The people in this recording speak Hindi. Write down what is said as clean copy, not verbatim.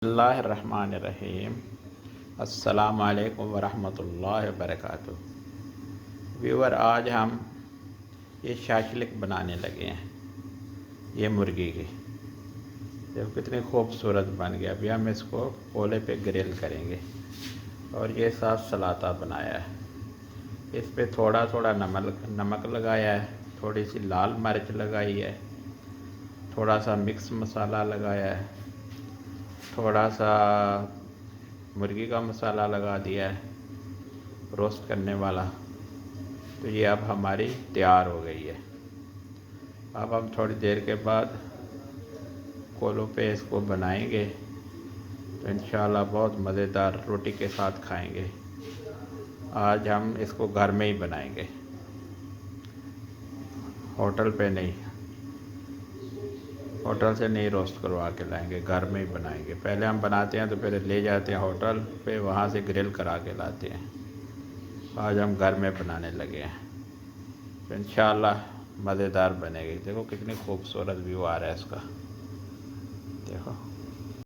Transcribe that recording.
बिस्मिल्लाहिर्रहमानिर्रहीम। अस्सलामु अलैकुम वरहमतुल्लाहि वबरकातुहू। व्यूअर, आज हम ये शैशलिक बनाने लगे हैं। ये मुर्गी की देखो कितनी खूबसूरत बन गया। अभी हम इसको कोले पे ग्रिल करेंगे। और ये साथ सलाता बनाया है। इस पे थोड़ा थोड़ा नमक लगाया है, थोड़ी सी लाल मिर्च लगाई है, थोड़ा सा मिक्स मसाला लगाया है, थोड़ा सा मुर्गी का मसाला लगा दिया है रोस्ट करने वाला। तो ये अब हमारी तैयार हो गई है। अब हम थोड़ी देर के बाद कोलों पे इसको बनाएंगे तो इंशाल्लाह बहुत मज़ेदार रोटी के साथ खाएंगे। आज हम इसको घर में ही बनाएंगे, होटल पे नहीं, होटल से नहीं रोस्ट करवा के लाएंगे, घर में ही बनाएंगे। पहले हम बनाते हैं तो फिर ले जाते हैं होटल पे, वहाँ से ग्रिल करा के लाते हैं। आज हम घर में बनाने लगे हैं तो इंशाल्लाह मज़ेदार बनेगी। देखो कितनी खूबसूरत व्यू आ रहा है इसका, देखो।